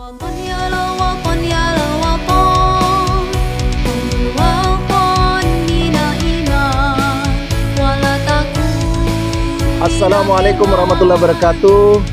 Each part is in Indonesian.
Assalamualaikum warahmatullahi wabarakatuh.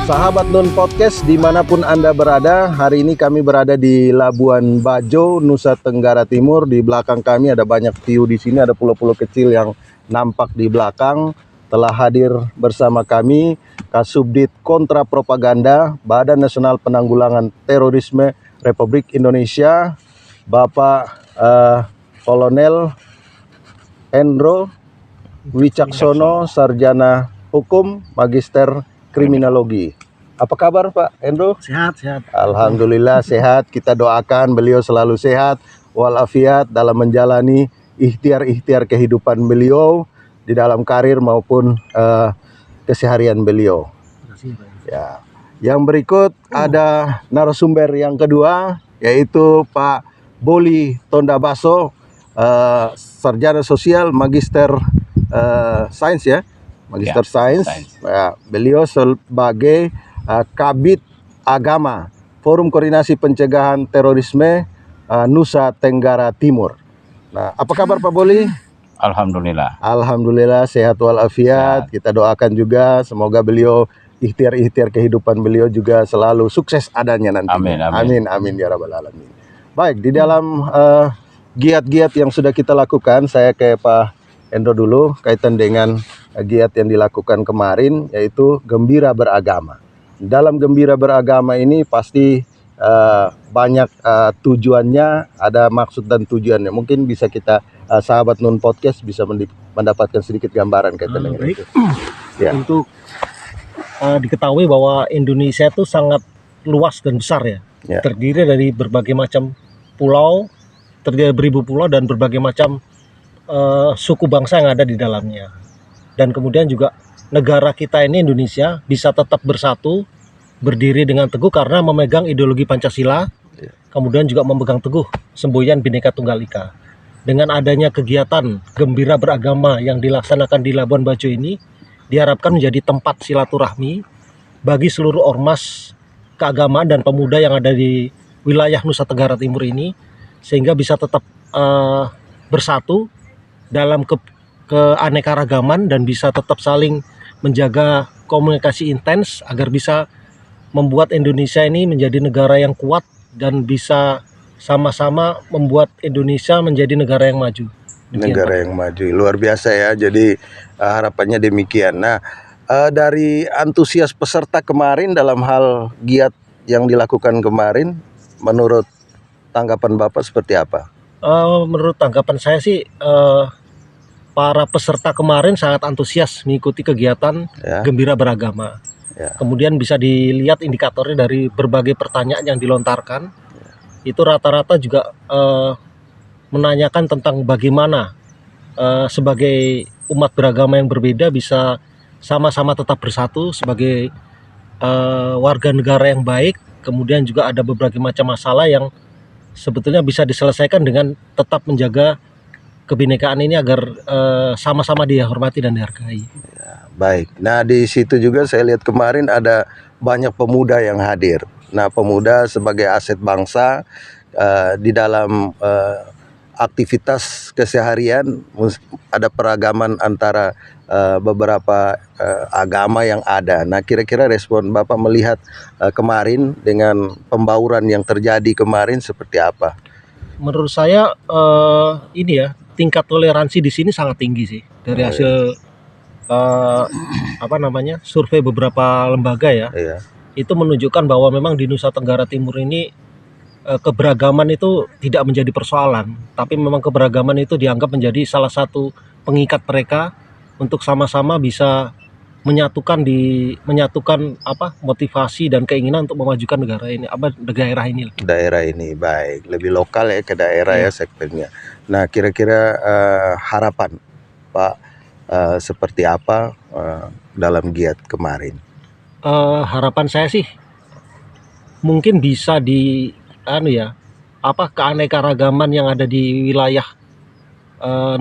Sahabat Nun Podcast dimanapun Anda berada, hari ini kami berada di Labuan Bajo, Nusa Tenggara Timur. Di belakang kami ada banyak view di sini, ada pulau-pulau kecil yang nampak di belakang. Telah hadir bersama kami Kasubdit Kontra Propaganda Badan Nasional Penanggulangan Terorisme Republik Indonesia, Bapak Kolonel Endro Wicaksono, Sarjana Hukum, Magister Kriminologi. Apa kabar Pak Endro? Sehat. Alhamdulillah sehat. Kita doakan beliau selalu sehat walafiat dalam menjalani ikhtiar-ikhtiar kehidupan beliau di dalam karir maupun keseharian beliau. Ya. Yang berikut ada narasumber yang kedua, yaitu Pak Boli Tondabaso, Sarjana Sosial, Magister Sains ya, Magister Sains. Ya, beliau sebagai Kabid Agama Forum Koordinasi Pencegahan Terorisme Nusa Tenggara Timur. Nah, apa kabar Pak Boli? Alhamdulillah sehat walafiat. Kita doakan juga semoga beliau ikhtiar-ikhtiar kehidupan beliau juga selalu sukses adanya nanti. Amin ya rabbal alamin. Baik, di dalam giat-giat yang sudah kita lakukan, saya ke Pak Endro dulu kaitan dengan giat yang dilakukan kemarin, yaitu Gembira Beragama. Dalam Gembira Beragama ini pasti banyak tujuannya, ada maksud dan tujuannya. Mungkin bisa kita sahabat Nun Podcast bisa mendapatkan sedikit gambaran kaitan dengan itu. Ya. Untuk diketahui bahwa Indonesia itu sangat luas dan besar ya. Terdiri dari berbagai macam pulau, terdiri dari beribu pulau dan berbagai macam suku bangsa yang ada di dalamnya. Dan kemudian juga negara kita ini Indonesia bisa tetap bersatu, berdiri dengan teguh karena memegang ideologi Pancasila, kemudian juga memegang teguh semboyan Bhinneka Tunggal Ika. Dengan adanya kegiatan Gembira Beragama yang dilaksanakan di Labuan Bajo ini, diharapkan menjadi tempat silaturahmi bagi seluruh ormas keagamaan dan pemuda yang ada di wilayah Nusa Tenggara Timur ini, sehingga bisa tetap bersatu dalam keanekaragaman dan bisa tetap saling menjaga komunikasi intens agar bisa membuat Indonesia ini menjadi negara yang kuat dan bisa sama-sama membuat Indonesia menjadi negara yang maju. Negara yang maju, luar biasa ya. Jadi harapannya demikian. Nah, dari antusias peserta kemarin dalam hal giat yang dilakukan kemarin, menurut tanggapan Bapak seperti apa? Menurut tanggapan saya sih, para peserta kemarin sangat antusias mengikuti kegiatan Gembira Beragama. Kemudian bisa dilihat indikatornya dari berbagai pertanyaan yang dilontarkan. Itu rata-rata juga menanyakan tentang bagaimana sebagai umat beragama yang berbeda bisa sama-sama tetap bersatu sebagai warga negara yang baik. Kemudian juga ada berbagai macam masalah yang sebetulnya bisa diselesaikan dengan tetap menjaga kebinekaan ini agar sama-sama dihormati dan dihargai. Ya, baik. Nah, di situ juga saya lihat kemarin ada banyak pemuda yang hadir. Nah, pemuda sebagai aset bangsa di dalam aktivitas keseharian ada peragaman antara beberapa agama yang ada. Nah, kira-kira respon Bapak melihat kemarin dengan pembauran yang terjadi kemarin seperti apa? Menurut saya ini ya, tingkat toleransi di sini sangat tinggi sih dari hasil survei beberapa lembaga ya. Itu menunjukkan bahwa memang di Nusa Tenggara Timur ini keberagaman itu tidak menjadi persoalan, tapi memang keberagaman itu dianggap menjadi salah satu pengikat mereka untuk sama-sama bisa menyatukan motivasi dan keinginan untuk memajukan daerah ini. Baik, lebih lokal ya ke daerah ya segmennya. Nah, kira-kira harapan Pak seperti apa dalam giat kemarin? Harapan saya sih mungkin bisa keanekaragaman yang ada di wilayah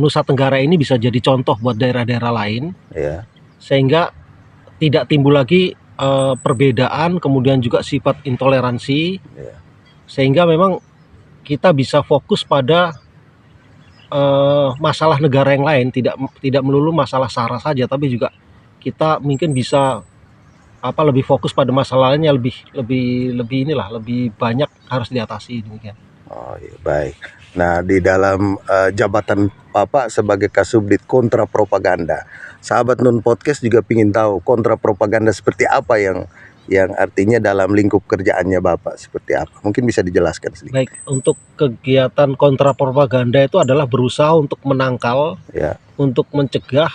Nusa Tenggara ini bisa jadi contoh buat daerah-daerah lain, sehingga tidak timbul lagi perbedaan, kemudian juga sifat intoleransi, Ya. sehingga memang kita bisa fokus pada masalah negara yang lain, tidak melulu masalah SARA saja, tapi juga kita mungkin bisa lebih fokus pada masalahnya, lebih banyak harus diatasi, demikian. Oh iya, baik. Nah, di dalam jabatan Bapak sebagai Kasubdit Kontra Propaganda, sahabat Nun Podcast juga ingin tahu kontra propaganda seperti apa yang artinya dalam lingkup kerjaannya Bapak seperti apa? Mungkin bisa dijelaskan sedikit. Baik, untuk kegiatan kontra propaganda itu adalah berusaha untuk menangkal, Ya. untuk mencegah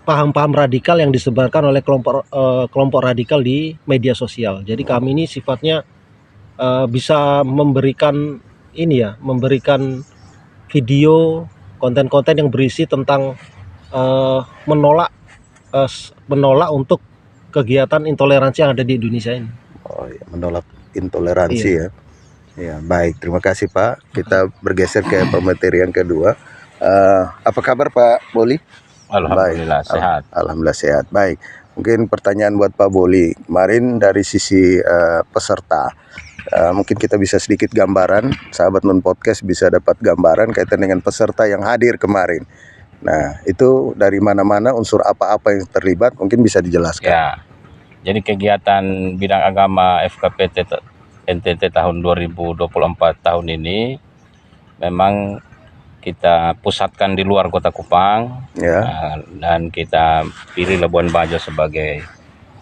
paham-paham radikal yang disebarkan oleh kelompok radikal di media sosial. Jadi kami ini sifatnya bisa memberikan video, konten-konten yang berisi tentang menolak untuk kegiatan intoleransi yang ada di Indonesia ini. Oh iya, menolak intoleransi ya. Ya, baik. Terima kasih Pak. Kita bergeser ke pemateri yang kedua. Apa kabar Pak Boli? Alhamdulillah sehat. Alhamdulillah sehat. Baik. Mungkin pertanyaan buat Pak Boli. Kemarin dari sisi peserta, mungkin kita bisa sedikit gambaran, sahabat Nun Podcast bisa dapat gambaran kaitan dengan peserta yang hadir kemarin. Nah, itu dari mana-mana, unsur apa-apa yang terlibat, mungkin bisa dijelaskan. Ya. Jadi kegiatan bidang agama FKPT NTT tahun 2024 tahun ini memang kita pusatkan di luar Kota Kupang, Ya. dan kita pilih Labuan Bajo sebagai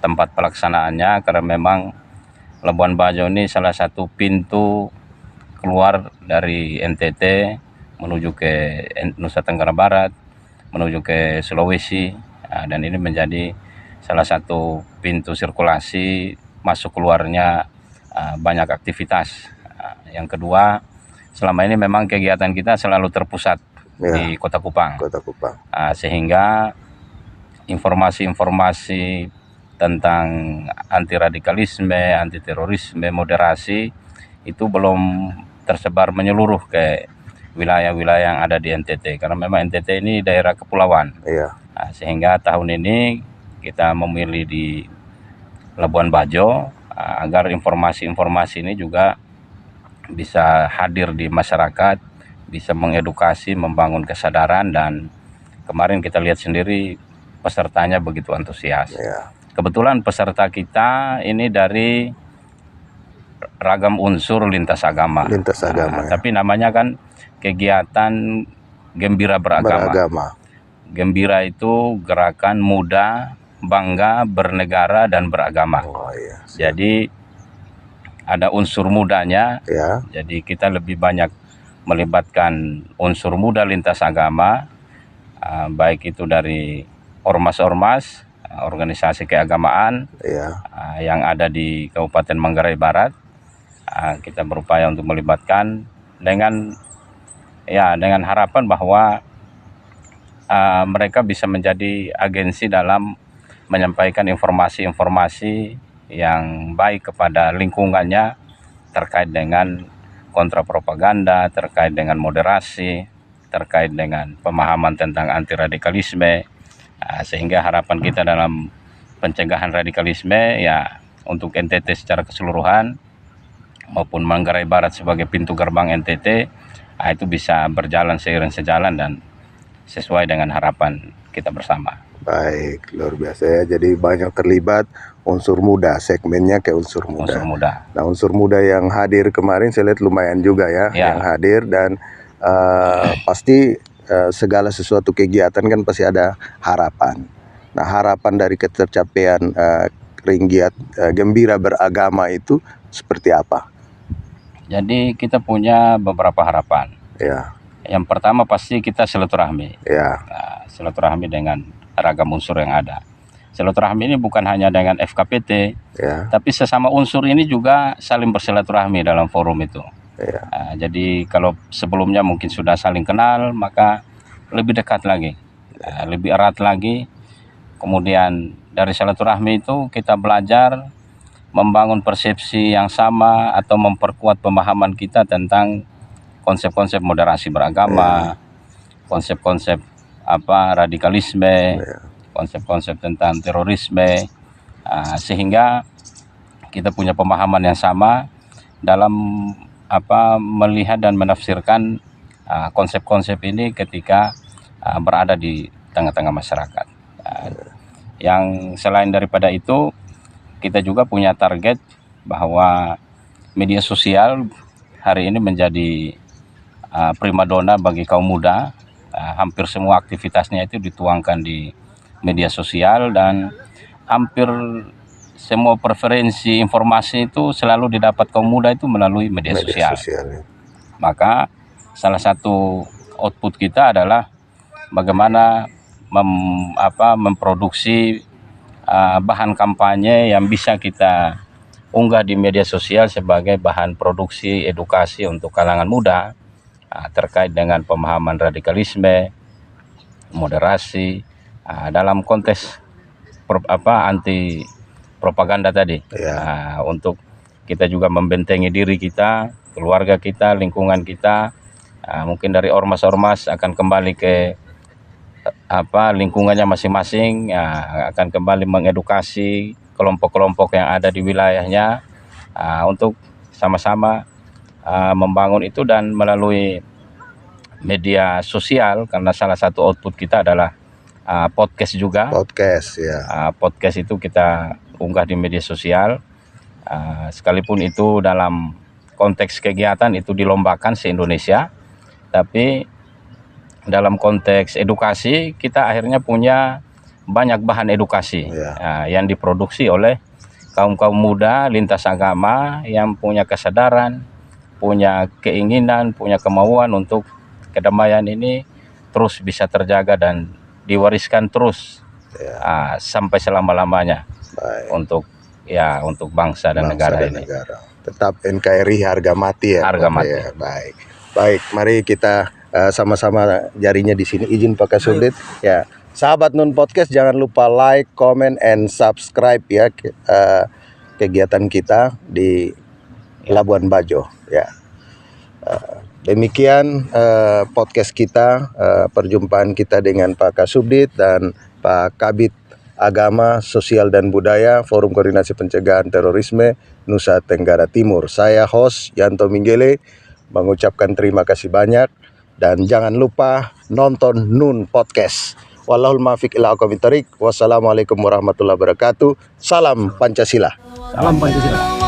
tempat pelaksanaannya karena memang Labuan Bajo ini salah satu pintu keluar dari NTT menuju ke Nusa Tenggara Barat, menuju ke Sulawesi, dan ini menjadi salah satu pintu sirkulasi masuk keluarnya banyak aktivitas. Yang kedua, selama ini memang kegiatan kita selalu terpusat di Kota Kupang. Kota Kupang. Sehingga informasi-informasi tentang anti radikalisme, anti terorisme, moderasi itu belum tersebar menyeluruh ke wilayah-wilayah yang ada di NTT karena memang NTT ini daerah kepulauan. Iya. Sehingga tahun ini kita memilih di Labuan Bajo agar informasi-informasi ini juga bisa hadir di masyarakat, bisa mengedukasi, membangun kesadaran, dan kemarin kita lihat sendiri pesertanya begitu antusias. Ya. Kebetulan peserta kita ini dari ragam unsur lintas agama. Lintas agama. Tapi namanya kan kegiatan Gembira Beragama. Gembira itu gerakan muda, bangga, bernegara, dan beragama. Oh, iya. Jadi ada unsur mudanya, Ya. jadi kita lebih banyak melibatkan unsur muda lintas agama, baik itu dari ormas-ormas, organisasi keagamaan Ya. yang ada di Kabupaten Manggarai Barat. Kita berupaya untuk melibatkan dengan harapan bahwa mereka bisa menjadi agensi dalam menyampaikan informasi-informasi yang baik kepada lingkungannya terkait dengan kontra propaganda, terkait dengan moderasi, terkait dengan pemahaman tentang anti radikalisme, sehingga harapan kita dalam pencegahan radikalisme ya untuk NTT secara keseluruhan maupun Manggarai Barat sebagai pintu gerbang NTT itu bisa berjalan seiring sejalan dan sesuai dengan harapan kita bersama. Baik, luar biasa ya. Jadi banyak terlibat unsur muda, segmennya kayak unsur muda. Unsur muda. Nah, unsur muda yang hadir kemarin saya lihat lumayan juga ya, yang hadir, dan pasti segala sesuatu kegiatan kan pasti ada harapan. Nah, harapan dari ketercapaian Ringgiat Gembira Beragama itu seperti apa? Jadi kita punya beberapa harapan. Ya. Yang pertama pasti kita silaturahmi. Ya. Silaturahmi dengan ragam unsur yang ada. Silaturahmi ini bukan hanya dengan FKPT, Ya. tapi sesama unsur ini juga saling bersilaturahmi dalam forum itu. Ya. Jadi kalau sebelumnya mungkin sudah saling kenal, maka lebih dekat lagi, lebih erat lagi. Kemudian dari silaturahmi itu kita belajar membangun persepsi yang sama atau memperkuat pemahaman kita tentang konsep-konsep moderasi beragama, konsep-konsep radikalisme, konsep-konsep tentang terorisme, sehingga kita punya pemahaman yang sama dalam melihat dan menafsirkan konsep-konsep ini ketika berada di tengah-tengah masyarakat. Yang selain daripada itu, kita juga punya target bahwa media sosial hari ini menjadi primadona bagi kaum muda. Hampir semua aktivitasnya itu dituangkan di media sosial, dan hampir semua preferensi informasi itu selalu didapat kaum muda itu melalui media sosial. Maka salah satu output kita adalah bagaimana memproduksi bahan kampanye yang bisa kita unggah di media sosial sebagai bahan produksi edukasi untuk kalangan muda terkait dengan pemahaman radikalisme, moderasi, dalam konteks anti propaganda tadi, untuk kita juga membentengi diri kita, keluarga kita, lingkungan kita. Mungkin dari ormas-ormas akan kembali ke lingkungannya masing-masing, akan kembali mengedukasi kelompok-kelompok yang ada di wilayahnya, untuk sama-sama membangun itu, dan melalui media sosial, karena salah satu output kita adalah podcast juga. Podcast itu kita unggah di media sosial, sekalipun itu dalam konteks kegiatan itu dilombakan se-Indonesia, tapi dalam konteks edukasi kita akhirnya punya banyak bahan edukasi yang diproduksi oleh kaum-kaum muda lintas agama yang punya kesadaran, punya keinginan, punya kemauan untuk kedamaian ini terus bisa terjaga dan diwariskan terus sampai selama-lamanya untuk bangsa dan negara ini. Tetap NKRI harga mati ya. Harga mati. Baik, mari kita sama-sama jarinya di sini. Izin Pak Kasubdit. Ya, sahabat Nun Podcast, jangan lupa like, comment, and subscribe ya kegiatan kita di Labuan Bajo. Ya, demikian podcast kita, perjumpaan kita dengan Pak Kasubdit dan Pak Kabid Agama, Sosial dan Budaya Forum Koordinasi Pencegahan Terorisme Nusa Tenggara Timur. Saya host Yanto Minggele mengucapkan terima kasih banyak, dan jangan lupa nonton Nun Podcast. Wallahul muwaffiq ila aqwamit thoriq. Wassalamualaikum warahmatullahi wabarakatuh. Salam Pancasila. Salam Pancasila.